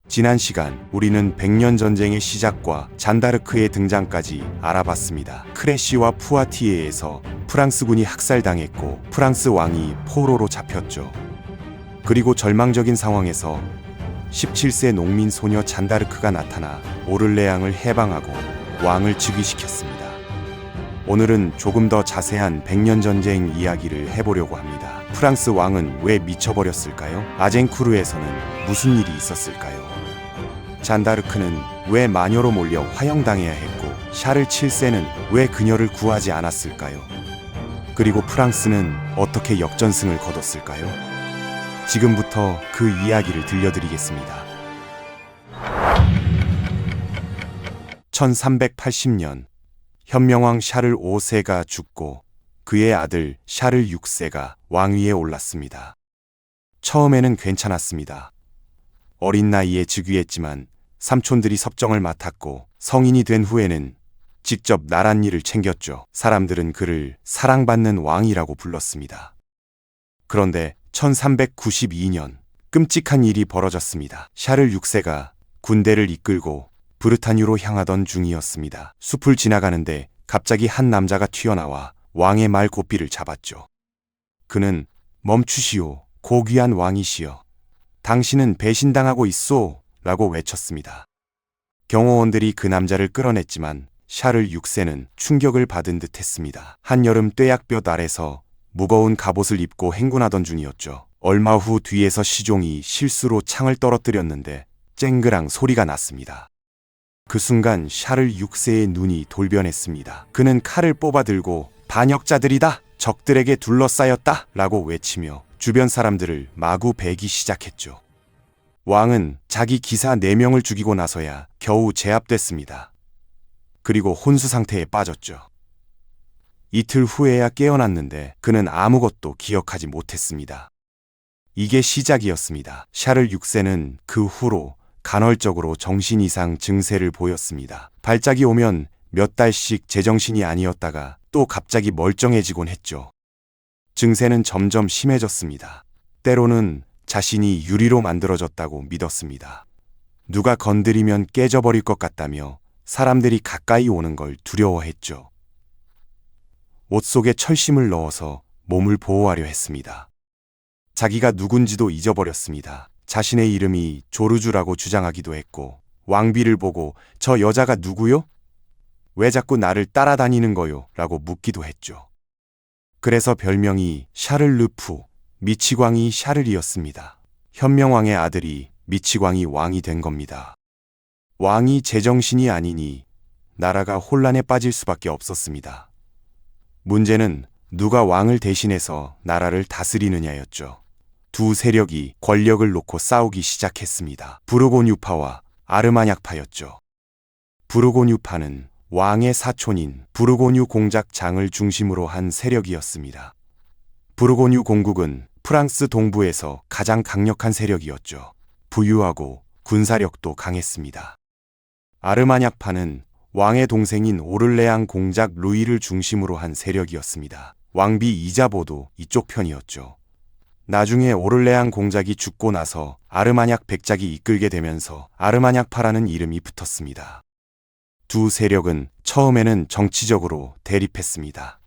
지난 시간 우리는 100년 전쟁의 시작과 잔다르크의 등장까지 알아봤습니다. 크레시와 푸아티에에서 프랑스군이 학살당했고 프랑스 왕이 포로로 잡혔죠. 그리고 절망적인 상황에서 17세 농민 소녀 잔다르크가 나타나 오를레앙을 해방하고 왕을 즉위시켰습니다. 오늘은 조금 더 자세한 100년 전쟁 이야기를 해보려고 합니다. 프랑스 왕은 왜 미쳐버렸을까요? 아젠쿠르에서는 무슨 일이 있었을까요? 잔다르크는 왜 마녀로 몰려 화형당해야 했고 샤를 7세는 왜 그녀를 구하지 않았을까요? 그리고 프랑스는 어떻게 역전승을 거뒀을까요? 지금부터 그 이야기를 들려드리겠습니다. 1380년 현명왕 샤를 5세가 죽고 그의 아들 샤를 6세가 왕위에 올랐습니다. 처음에는 괜찮았습니다. 어린 나이에 즉위했지만 삼촌들이 섭정을 맡았고 성인이 된 후에는 직접 나란 일을 챙겼죠. 사람들은 그를 사랑받는 왕이라고 불렀습니다. 그런데 1392년 끔찍한 일이 벌어졌습니다. 샤를 6세가 군대를 이끌고 브르타뉴로 향하던 중이었습니다. 숲을 지나가는데 갑자기 한 남자가 튀어나와 왕의 말고삐를 잡았죠. 그는 멈추시오, 고귀한 왕이시여. 당신은 배신당하고 있소 라고 외쳤습니다. 경호원들이 그 남자를 끌어냈지만 샤를 6세는 충격을 받은 듯 했습니다. 한여름 뙤약볕 아래서 무거운 갑옷을 입고 행군하던 중이었죠. 얼마 후 뒤에서 시종이 실수로 창을 떨어뜨렸는데 쨍그랑 소리가 났습니다. 그 순간 샤를 6세의 눈이 돌변했습니다. 그는 칼을 뽑아 들고 반역자들이다! 적들에게 둘러싸였다! 라고 외치며 주변 사람들을 마구 베기 시작했죠. 왕은 자기 기사 4명을 죽이고 나서야 겨우 제압됐습니다. 그리고 혼수 상태에 빠졌죠. 이틀 후에야 깨어났는데 그는 아무것도 기억하지 못했습니다. 이게 시작이었습니다. 샤를 6세는 그 후로 간헐적으로 정신 이상 증세를 보였습니다. 발작이 오면 몇 달씩 제정신이 아니었다가 또 갑자기 멀쩡해지곤 했죠. 증세는 점점 심해졌습니다. 때로는 자신이 유리로 만들어졌다고 믿었습니다. 누가 건드리면 깨져버릴 것 같다며 사람들이 가까이 오는 걸 두려워했죠. 옷 속에 철심을 넣어서 몸을 보호하려 했습니다. 자기가 누군지도 잊어버렸습니다. 자신의 이름이 조르주라고 주장하기도 했고 왕비를 보고 저 여자가 누구요? 왜 자꾸 나를 따라다니는 거요? 라고 묻기도 했죠. 그래서 별명이 샤를르프, 미치광이 샤를이었습니다. 현명왕의 아들이 미치광이 왕이 된 겁니다. 왕이 제정신이 아니니 나라가 혼란에 빠질 수밖에 없었습니다. 문제는 누가 왕을 대신해서 나라를 다스리느냐였죠. 두 세력이 권력을 놓고 싸우기 시작했습니다. 부르고뉴파와 아르마냑파였죠. 부르고뉴파는 왕의 사촌인 부르고뉴 공작장을 중심으로 한 세력이었습니다. 부르고뉴 공국은 프랑스 동부에서 가장 강력한 세력이었죠. 부유하고 군사력도 강했습니다. 아르마냑파는 왕의 동생인 오를레앙 공작 루이를 중심으로 한 세력이었습니다. 왕비 이자보도 이쪽 편이었죠. 나중에 오를레앙 공작이 죽고 나서 아르마냑 백작이 이끌게 되면서 아르마냑파라는 이름이 붙었습니다. 두 세력은 처음에는 정치적으로 대립했습니다.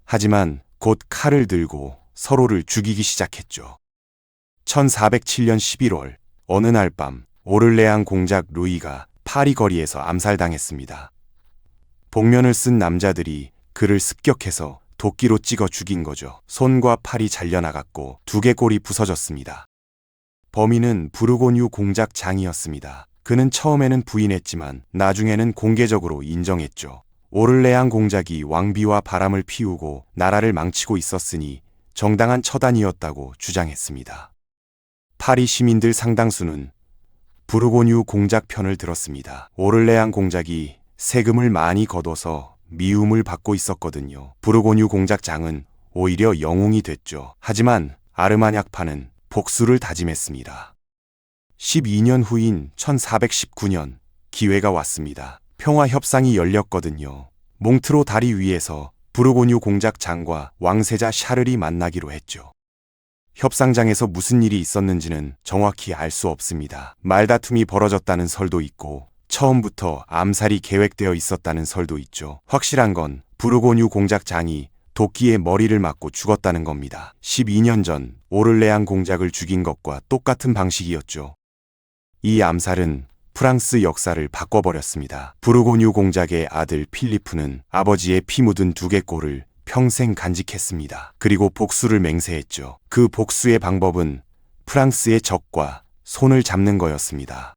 하지만 곧 칼을 들고 서로를 죽이기 시작했죠. 1407년 11월 어느 날 밤 오를레앙 공작 루이가 파리 거리에서 암살당했습니다. 복면을 쓴 남자들이 그를 습격해서 도끼로 찍어 죽인 거죠. 손과 팔이 잘려나갔고 두개골이 부서졌습니다. 범인은 부르고뉴 공작장이었습니다. 그는 처음에는 부인했지만 나중에는 공개적으로 인정했죠. 오를레앙 공작이 왕비와 바람을 피우고 나라를 망치고 있었으니 정당한 처단이었다고 주장했습니다. 파리 시민들 상당수는 부르고뉴 공작 편을 들었습니다. 오를레앙 공작이 세금을 많이 걷어서 미움을 받고 있었거든요. 부르고뉴 공작장은 오히려 영웅이 됐죠. 하지만 아르마냑파는 복수를 다짐했습니다. 12년 후인 1419년 기회가 왔습니다. 평화 협상이 열렸거든요. 몽트로 다리 위에서 부르고뉴 공작장과 왕세자 샤를이 만나기로 했죠. 협상장에서 무슨 일이 있었는지는 정확히 알 수 없습니다. 말다툼이 벌어졌다는 설도 있고 처음부터 암살이 계획되어 있었다는 설도 있죠. 확실한 건 부르고뉴 공작장이 도끼에 머리를 맞고 죽었다는 겁니다. 12년 전 오를레앙 공작을 죽인 것과 똑같은 방식이었죠. 이 암살은 프랑스 역사를 바꿔버렸습니다. 부르고뉴 공작의 아들 필리프는 아버지의 피 묻은 두개골을 평생 간직했습니다. 그리고 복수를 맹세했죠. 그 복수의 방법은 프랑스의 적과 손을 잡는 거였습니다.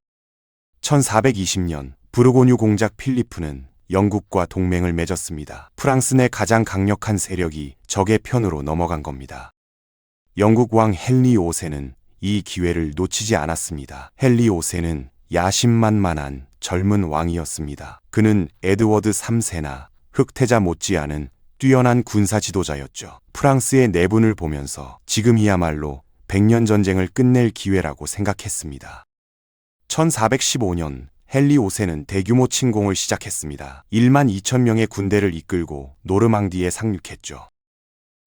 1420년 부르고뉴 공작 필리프는 영국과 동맹을 맺었습니다. 프랑스 내 가장 강력한 세력이 적의 편으로 넘어간 겁니다. 영국 왕 헨리 5세는 이 기회를 놓치지 않았습니다. 헨리 5세는 야심만만한 젊은 왕이었습니다. 그는 에드워드 3세나 흑태자 못지않은 뛰어난 군사 지도자였죠. 프랑스의 내분을 보면서 지금이야말로 100년 전쟁을 끝낼 기회라고 생각했습니다. 1415년 헨리 5세는 대규모 침공을 시작했습니다. 1만 2천 명의 군대를 이끌고 노르망디에 상륙했죠.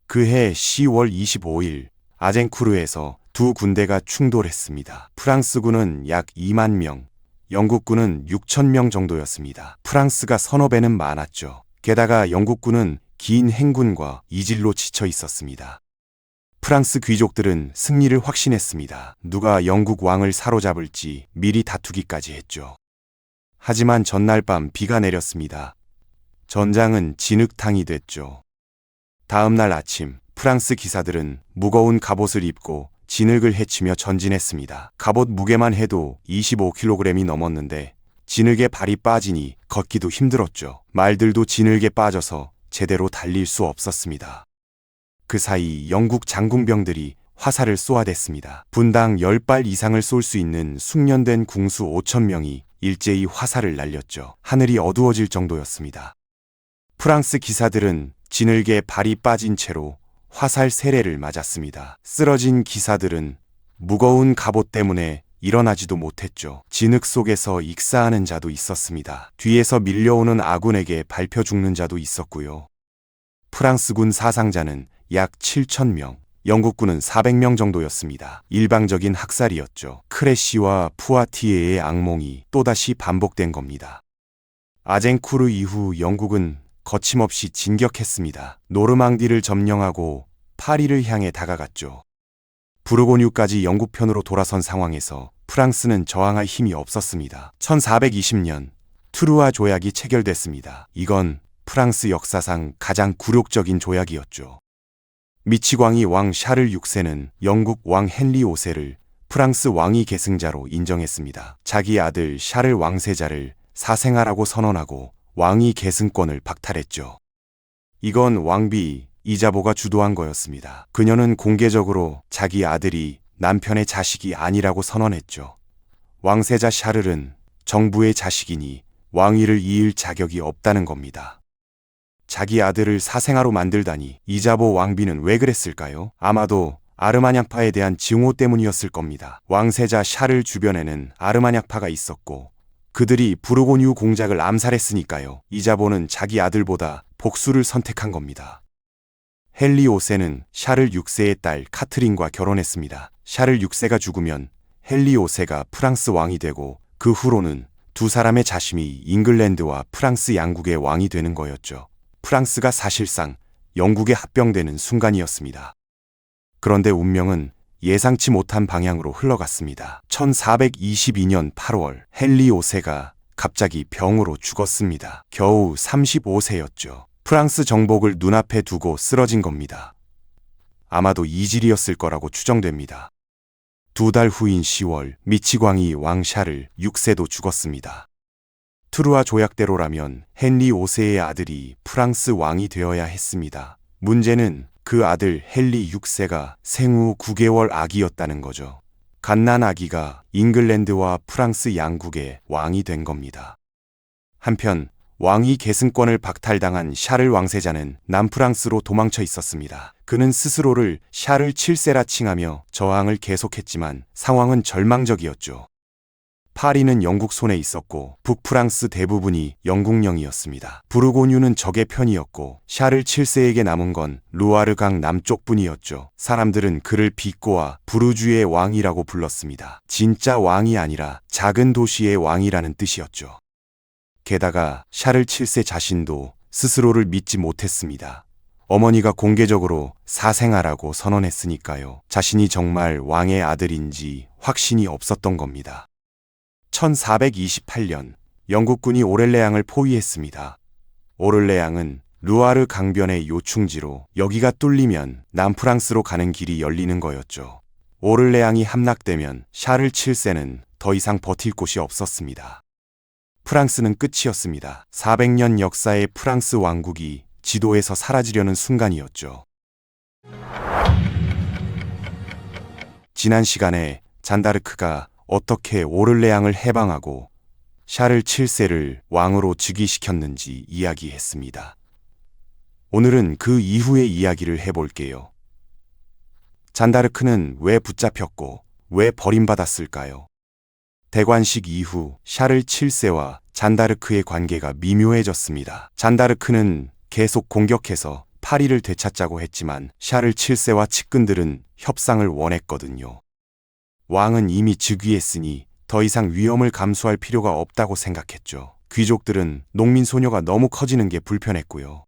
그해 10월 25일 아젠쿠르에서 두 군대가 충돌했습니다. 프랑스군은 약 2만 명, 영국군은 6천 명 정도였습니다. 프랑스가 서너 배는 많았죠. 게다가 영국군은 긴 행군과 이질로 지쳐 있었습니다. 프랑스 귀족들은 승리를 확신했습니다. 누가 영국 왕을 사로잡을지 미리 다투기까지 했죠. 하지만 전날 밤 비가 내렸습니다. 전장은 진흙탕이 됐죠. 다음 날 아침 프랑스 기사들은 무거운 갑옷을 입고 진흙을 헤치며 전진했습니다. 갑옷 무게만 해도 25kg이 넘었는데 진흙에 발이 빠지니 걷기도 힘들었죠. 말들도 진흙에 빠져서 제대로 달릴 수 없었습니다. 그 사이 영국 장군병들이 화살을 쏘아댔습니다. 분당 10발 이상을 쏠 수 있는 숙련된 궁수 5천 명이 일제히 화살을 날렸죠. 하늘이 어두워질 정도였습니다. 프랑스 기사들은 진흙에 발이 빠진 채로 화살 세례를 맞았습니다. 쓰러진 기사들은 무거운 갑옷 때문에 일어나지도 못했죠. 진흙 속에서 익사하는 자도 있었습니다. 뒤에서 밀려오는 아군에게 밟혀 죽는 자도 있었고요. 프랑스군 사상자는 약 7천 명, 영국군은 400명 정도였습니다. 일방적인 학살이었죠. 크레시와 푸아티에의 악몽이 또다시 반복된 겁니다. 아젠쿠르 이후 영국은 거침없이 진격했습니다. 노르망디를 점령하고 파리를 향해 다가갔죠. 부르고뉴까지 영국 편으로 돌아선 상황에서 프랑스는 저항할 힘이 없었습니다. 1420년 트루아 조약이 체결됐습니다. 이건 프랑스 역사상 가장 굴욕적인 조약이었죠. 미치광이 왕 샤를 6세는 영국 왕 헨리 5세를 프랑스 왕위 계승자로 인정했습니다. 자기 아들 샤를 왕세자를 사생아라고 선언하고 왕위 계승권을 박탈했죠. 이건 왕비 이자보가 주도한 거였습니다. 그녀는 공개적으로 자기 아들이 남편의 자식이 아니라고 선언했죠. 왕세자 샤를은 정부의 자식이니 왕위를 이을 자격이 없다는 겁니다. 자기 아들을 사생아로 만들다니 이자보 왕비는 왜 그랬을까요? 아마도 아르마냥파에 대한 증오 때문이었을 겁니다. 왕세자 샤를 주변에는 아르마냥파가 있었고 그들이 부르고뉴 공작을 암살했으니까요. 이자보는 자기 아들보다 복수를 선택한 겁니다. 헨리 5세는 샤를 6세의 딸 카트린과 결혼했습니다. 샤를 6세가 죽으면 헨리 5세가 프랑스 왕이 되고 그 후로는 두 사람의 자심이 잉글랜드와 프랑스 양국의 왕이 되는 거였죠. 프랑스가 사실상 영국에 합병되는 순간이었습니다. 그런데 운명은 예상치 못한 방향으로 흘러갔습니다. 1422년 8월 헨리 5세가 갑자기 병으로 죽었습니다. 겨우 35세였죠. 프랑스 정복을 눈앞에 두고 쓰러진 겁니다. 아마도 이질이었을 거라고 추정됩니다. 두 달 후인 10월 미치광이 왕 샤를 6세도 죽었습니다. 트루아 조약대로라면 헨리 5세의 아들이 프랑스 왕이 되어야 했습니다. 문제는 그 아들 헨리 6세가 생후 9개월 아기였다는 거죠. 갓난 아기가 잉글랜드와 프랑스 양국의 왕이 된 겁니다. 한편 왕위 계승권을 박탈당한 샤를 왕세자는 남프랑스로 도망쳐 있었습니다. 그는 스스로를 샤를 7세라 칭하며 저항을 계속했지만 상황은 절망적이었죠. 파리는 영국 손에 있었고 북프랑스 대부분이 영국령이었습니다. 부르고뉴는 적의 편이었고 샤를 7세에게 남은 건 루아르강 남쪽뿐이었죠. 사람들은 그를 비꼬아 부르주의 왕이라고 불렀습니다. 진짜 왕이 아니라 작은 도시의 왕이라는 뜻이었죠. 게다가 샤를 7세 자신도 스스로를 믿지 못했습니다. 어머니가 공개적으로 사생아라고 선언했으니까요. 자신이 정말 왕의 아들인지 확신이 없었던 겁니다. 1428년 영국군이 오렐레앙을 포위했습니다. 오를레앙은 루아르 강변의 요충지로 여기가 뚫리면 남프랑스로 가는 길이 열리는 거였죠. 오를레앙이 함락되면 샤를 7세는 더 이상 버틸 곳이 없었습니다. 프랑스는 끝이었습니다. 400년 역사의 프랑스 왕국이 지도에서 사라지려는 순간이었죠. 지난 시간에 잔다르크가 어떻게 오를레앙을 해방하고 샤를 7세를 왕으로 즉위시켰는지 이야기했습니다. 오늘은 그 이후의 이야기를 해볼게요. 잔다르크는 왜 붙잡혔고 왜 버림받았을까요? 대관식 이후 샤를 7세와 잔다르크의 관계가 미묘해졌습니다. 잔다르크는 계속 공격해서 파리를 되찾자고 했지만 샤를 7세와 측근들은 협상을 원했거든요. 왕은 이미 즉위했으니 더 이상 위험을 감수할 필요가 없다고 생각했죠. 귀족들은 농민 소녀가 너무 커지는 게 불편했고요.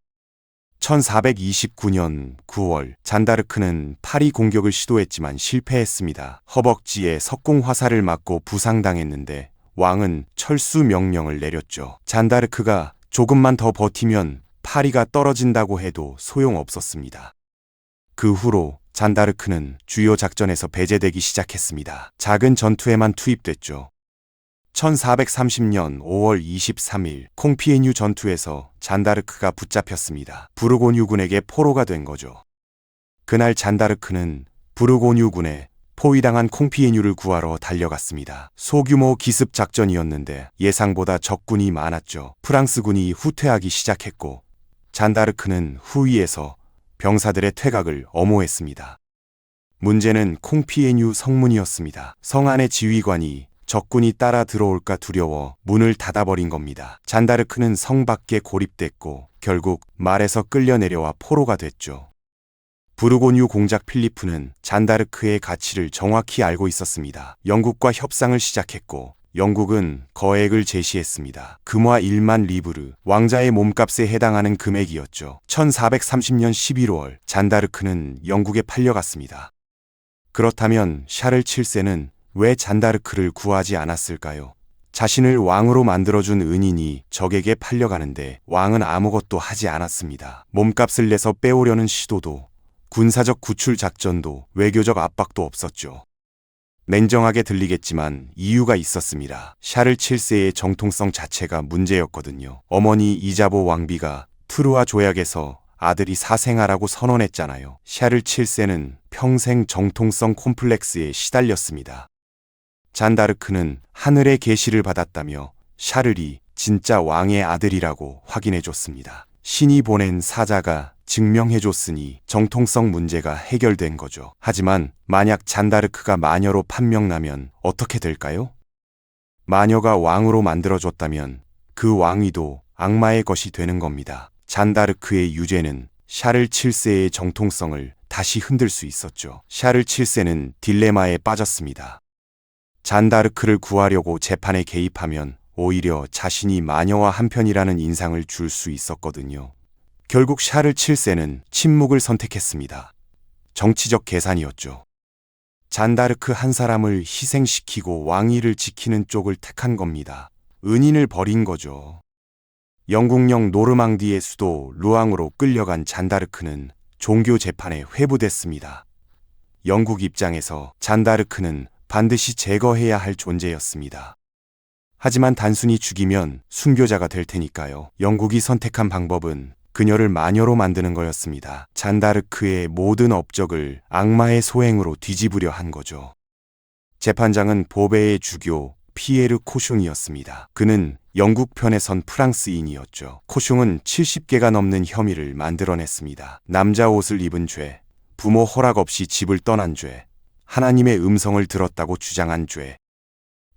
1429년 9월 잔다르크는 파리 공격을 시도했지만 실패했습니다. 허벅지에 석궁 화살을 맞고 부상당했는데 왕은 철수 명령을 내렸죠. 잔다르크가 조금만 더 버티면 파리가 떨어진다고 해도 소용없었습니다. 그 후로 잔다르크는 주요 작전에서 배제되기 시작했습니다. 작은 전투에만 투입됐죠. 1430년 5월 23일 콩피에뉴 전투에서 잔다르크가 붙잡혔습니다. 부르고뉴군에게 포로가 된 거죠. 그날 잔다르크는 부르고뉴군에 포위당한 콩피에뉴를 구하러 달려갔습니다. 소규모 기습 작전이었는데 예상보다 적군이 많았죠. 프랑스군이 후퇴하기 시작했고 잔다르크는 후위에서 병사들의 퇴각을 엄호했습니다. 문제는 콩피에뉴 성문이었습니다. 성 안의 지휘관이 적군이 따라 들어올까 두려워 문을 닫아버린 겁니다. 잔다르크는 성 밖에 고립됐고 결국 말에서 끌려 내려와 포로가 됐죠. 부르고뉴 공작 필리프는 잔다르크의 가치를 정확히 알고 있었습니다. 영국과 협상을 시작했고 영국은 거액을 제시했습니다. 금화 1만 리브르, 왕자의 몸값에 해당하는 금액이었죠. 1430년 11월 잔다르크는 영국에 팔려갔습니다. 그렇다면 샤를 7세는 왜 잔다르크를 구하지 않았을까요? 자신을 왕으로 만들어준 은인이 적에게 팔려가는데 왕은 아무것도 하지 않았습니다. 몸값을 내서 빼오려는 시도도, 군사적 구출 작전도, 외교적 압박도 없었죠. 냉정하게 들리겠지만 이유가 있었습니다. 샤를 7세의 정통성 자체가 문제였거든요. 어머니 이자보 왕비가 트루아 조약에서 아들이 사생아라고 선언했잖아요. 샤를 7세는 평생 정통성 콤플렉스에 시달렸습니다. 잔다르크는 하늘의 계시를 받았다며 샤를이 진짜 왕의 아들이라고 확인해줬습니다. 신이 보낸 사자가 증명해줬으니 정통성 문제가 해결된 거죠. 하지만 만약 잔다르크가 마녀로 판명나면 어떻게 될까요? 마녀가 왕으로 만들어줬다면 그 왕위도 악마의 것이 되는 겁니다. 잔다르크의 유죄는 샤를 7세의 정통성을 다시 흔들 수 있었죠. 샤를 7세는 딜레마에 빠졌습니다. 잔다르크를 구하려고 재판에 개입하면 오히려 자신이 마녀와 한편이라는 인상을 줄 수 있었거든요. 결국 샤를 7세는 침묵을 선택했습니다. 정치적 계산이었죠. 잔다르크 한 사람을 희생시키고 왕위를 지키는 쪽을 택한 겁니다. 은인을 버린 거죠. 영국령 노르망디의 수도 루앙으로 끌려간 잔다르크는 종교 재판에 회부됐습니다. 영국 입장에서 잔다르크는 반드시 제거해야 할 존재였습니다. 하지만 단순히 죽이면 순교자가 될 테니까요. 영국이 선택한 방법은 그녀를 마녀로 만드는 거였습니다. 잔다르크의 모든 업적을 악마의 소행으로 뒤집으려 한 거죠. 재판장은 보베의 주교 피에르 코숑이었습니다. 그는 영국 편에 선 프랑스인이었죠. 코숑은 70개가 넘는 혐의를 만들어냈습니다. 남자 옷을 입은 죄, 부모 허락 없이 집을 떠난 죄, 하나님의 음성을 들었다고 주장한 죄.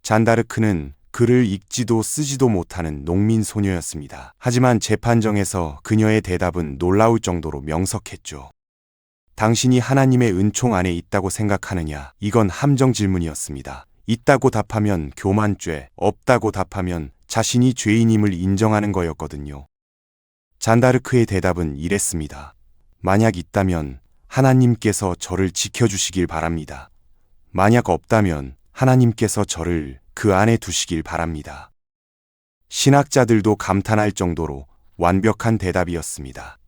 잔다르크는 글을 읽지도 쓰지도 못하는 농민 소녀였습니다. 하지만 재판정에서 그녀의 대답은 놀라울 정도로 명석했죠. 당신이 하나님의 은총 안에 있다고 생각하느냐? 이건 함정 질문이었습니다. 있다고 답하면 교만죄, 없다고 답하면 자신이 죄인임을 인정하는 거였거든요. 잔다르크의 대답은 이랬습니다. 만약 있다면 하나님께서 저를 지켜주시길 바랍니다. 만약 없다면 하나님께서 저를 그 안에 두시길 바랍니다. 신학자들도 감탄할 정도로 완벽한 대답이었습니다.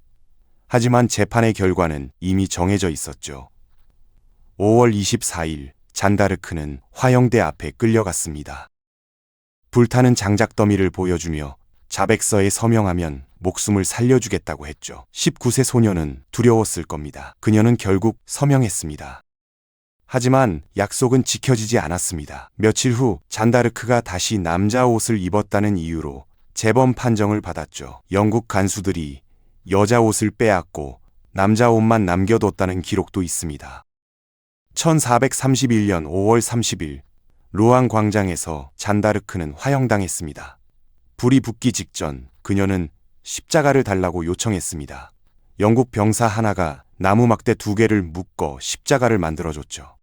하지만 재판의 결과는 이미 정해져 있었죠. 5월 24일 잔다르크는 화형대 앞에 끌려갔습니다. 불타는 장작더미를 보여주며 자백서에 서명하면 목숨을 살려주겠다고 했죠. 19세 소녀는 두려웠을 겁니다. 그녀는 결국 서명했습니다. 하지만 약속은 지켜지지 않았습니다. 며칠 후 잔다르크가 다시 남자 옷을 입었다는 이유로 재범 판정을 받았죠. 영국 간수들이 여자 옷을 빼앗고 남자 옷만 남겨뒀다는 기록도 있습니다. 1431년 5월 30일 루앙 광장에서 잔다르크는 화형당했습니다. 불이 붙기 직전 그녀는 십자가를 달라고 요청했습니다. 영국 병사 하나가 나무 막대 2개를 묶어 십자가를 만들어줬죠.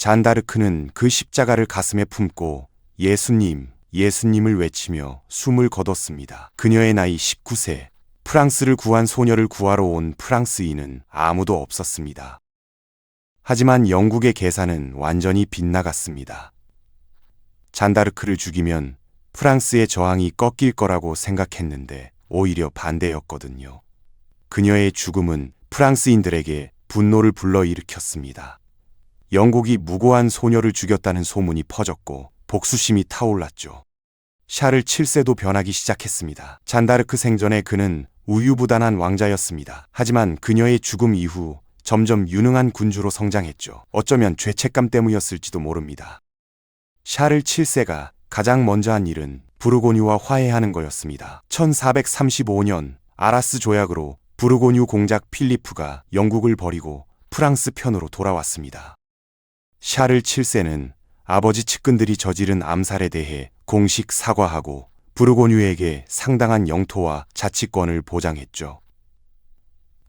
잔다르크는 그 십자가를 가슴에 품고 예수님, 예수님을 외치며 숨을 거뒀습니다. 그녀의 나이 19세, 프랑스를 구한 소녀를 구하러 온 프랑스인은 아무도 없었습니다. 하지만 영국의 계산은 완전히 빗나갔습니다. 잔다르크를 죽이면 프랑스의 저항이 꺾일 거라고 생각했는데 오히려 반대였거든요. 그녀의 죽음은 프랑스인들에게 분노를 불러일으켰습니다. 영국이 무고한 소녀를 죽였다는 소문이 퍼졌고 복수심이 타올랐죠. 샤를 7세도 변하기 시작했습니다. 잔다르크 생전에 그는 우유부단한 왕자였습니다. 하지만 그녀의 죽음 이후 점점 유능한 군주로 성장했죠. 어쩌면 죄책감 때문이었을지도 모릅니다. 샤를 7세가 가장 먼저 한 일은 부르고뉴와 화해하는 거였습니다. 1435년 아라스 조약으로 부르고뉴 공작 필리프가 영국을 버리고 프랑스 편으로 돌아왔습니다. 샤를 7세는 아버지 측근들이 저지른 암살에 대해 공식 사과하고 부르고뉴에게 상당한 영토와 자치권을 보장했죠.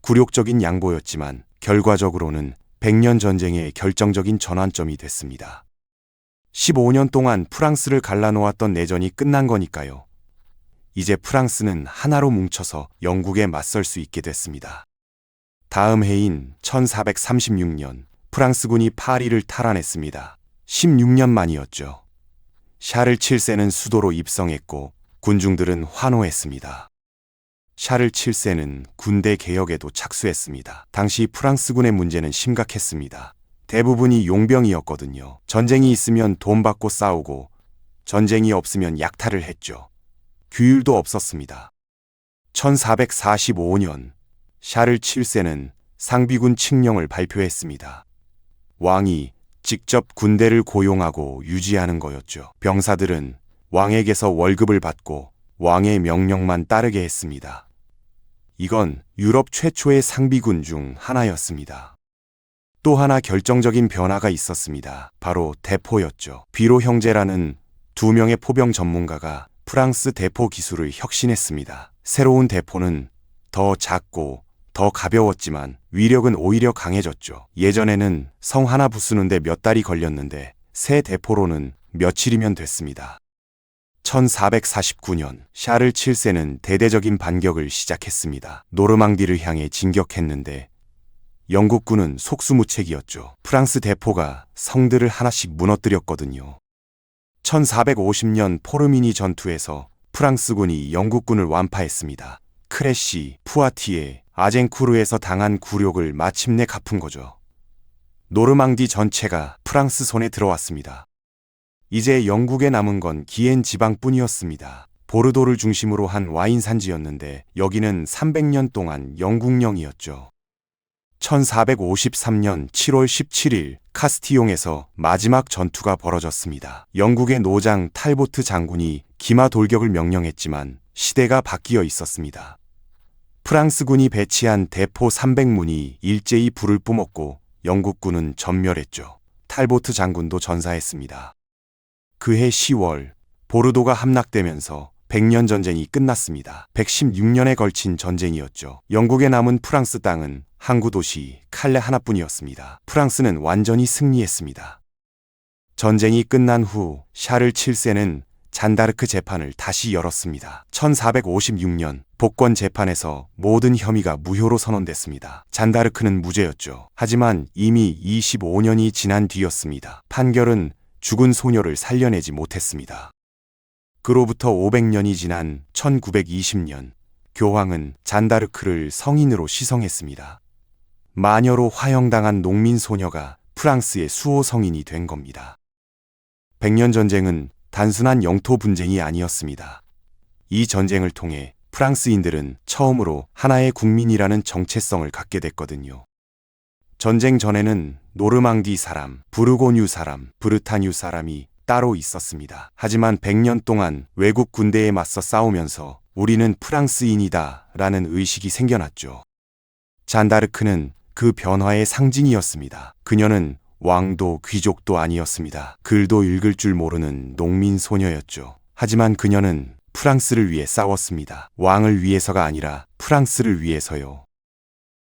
굴욕적인 양보였지만 결과적으로는 100년 전쟁의 결정적인 전환점이 됐습니다. 15년 동안 프랑스를 갈라놓았던 내전이 끝난 거니까요. 이제 프랑스는 하나로 뭉쳐서 영국에 맞설 수 있게 됐습니다. 다음 해인 1436년 프랑스군이 파리를 탈환했습니다. 16년 만이었죠. 샤를 7세는 수도로 입성했고 군중들은 환호했습니다. 샤를 7세는 군대 개혁에도 착수했습니다. 당시 프랑스군의 문제는 심각했습니다. 대부분이 용병이었거든요. 전쟁이 있으면 돈 받고 싸우고 전쟁이 없으면 약탈을 했죠. 규율도 없었습니다. 1445년 샤를 7세는 상비군 칙령을 발표했습니다. 왕이 직접 군대를 고용하고 유지하는 거였죠. 병사들은 왕에게서 월급을 받고 왕의 명령만 따르게 했습니다. 이건 유럽 최초의 상비군 중 하나였습니다. 또 하나 결정적인 변화가 있었습니다. 바로 대포였죠. 비로 형제라는 2명의 포병 전문가가 프랑스 대포 기술을 혁신했습니다. 새로운 대포는 더 작고 더 가벼웠지만 위력은 오히려 강해졌죠. 예전에는 성 하나 부수는데 몇 달이 걸렸는데 새 대포로는 며칠이면 됐습니다. 1449년 샤를 7세는 대대적인 반격을 시작했습니다. 노르망디를 향해 진격했는데 영국군은 속수무책이었죠. 프랑스 대포가 성들을 하나씩 무너뜨렸거든요. 1450년 포르미니 전투에서 프랑스군이 영국군을 완파했습니다. 크레시, 푸아티에, 아젠쿠르에서 당한 굴욕을 마침내 갚은 거죠. 노르망디 전체가 프랑스 손에 들어왔습니다. 이제 영국에 남은 건 기엔 지방뿐이었습니다. 보르도를 중심으로 한 와인 산지였는데 여기는 300년 동안 영국령이었죠. 1453년 7월 17일 카스티용에서 마지막 전투가 벌어졌습니다. 영국의 노장 탈보트 장군이 기마 돌격을 명령했지만 시대가 바뀌어 있었습니다. 프랑스군이 배치한 대포 300문이 일제히 불을 뿜었고 영국군은 전멸했죠. 탈보트 장군도 전사했습니다. 그해 10월 보르도가 함락되면서 100년 전쟁이 끝났습니다. 116년에 걸친 전쟁이었죠. 영국에 남은 프랑스 땅은 항구 도시 칼레 하나뿐이었습니다. 프랑스는 완전히 승리했습니다. 전쟁이 끝난 후 샤를 7세는 잔다르크 재판을 다시 열었습니다. 1456년 복권 재판에서 모든 혐의가 무효로 선언됐습니다. 잔다르크는 무죄였죠. 하지만 이미 25년이 지난 뒤였습니다. 판결은 죽은 소녀를 살려내지 못했습니다. 그로부터 500년이 지난 1920년 교황은 잔다르크를 성인으로 시성했습니다. 마녀로 화형당한 농민 소녀가 프랑스의 수호 성인이 된 겁니다. 백년 전쟁은 단순한 영토 분쟁이 아니었습니다. 이 전쟁을 통해 프랑스인들은 처음으로 하나의 국민이라는 정체성을 갖게 됐거든요. 전쟁 전에는 노르망디 사람, 부르고뉴 사람, 브르타뉴 사람이 따로 있었습니다. 하지만 100년 동안 외국 군대에 맞서 싸우면서 우리는 프랑스인이다 라는 의식이 생겨났죠. 잔다르크는 그 변화의 상징이었습니다. 그녀는 왕도 귀족도 아니었습니다. 글도 읽을 줄 모르는 농민 소녀였죠. 하지만 그녀는 프랑스를 위해 싸웠습니다. 왕을 위해서가 아니라 프랑스를 위해서요.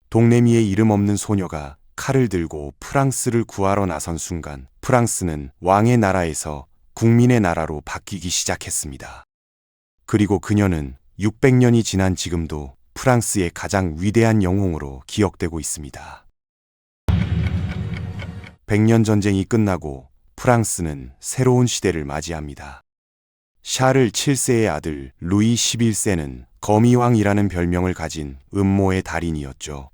동네미의 이름 없는 소녀가 칼을 들고 프랑스를 구하러 나선 순간 프랑스는 왕의 나라에서 국민의 나라로 바뀌기 시작했습니다. 그리고 그녀는 600년이 지난 지금도 프랑스의 가장 위대한 영웅으로 기억되고 있습니다. 100년 전쟁이 끝나고 프랑스는 새로운 시대를 맞이합니다. 샤를 7세의 아들 루이 11세는 거미왕이라는 별명을 가진 음모의 달인이었죠.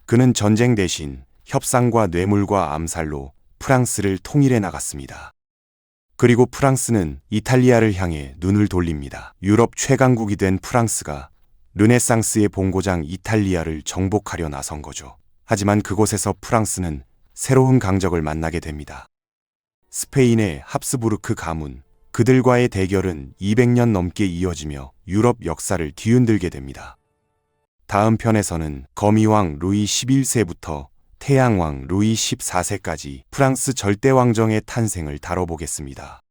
그는 전쟁 대신 협상과 뇌물과 암살로 프랑스를 통일해 나갔습니다. 그리고 프랑스는 이탈리아를 향해 눈을 돌립니다. 유럽 최강국이 된 프랑스가 르네상스의 본고장 이탈리아를 정복하려 나선 거죠. 하지만 그곳에서 프랑스는 새로운 강적을 만나게 됩니다. 스페인의 합스부르크 가문, 그들과의 대결은 200년 넘게 이어지며 유럽 역사를 뒤흔들게 됩니다. 다음 편에서는 거미왕 루이 11세부터 태양왕 루이 14세까지 프랑스 절대왕정의 탄생을 다뤄보겠습니다.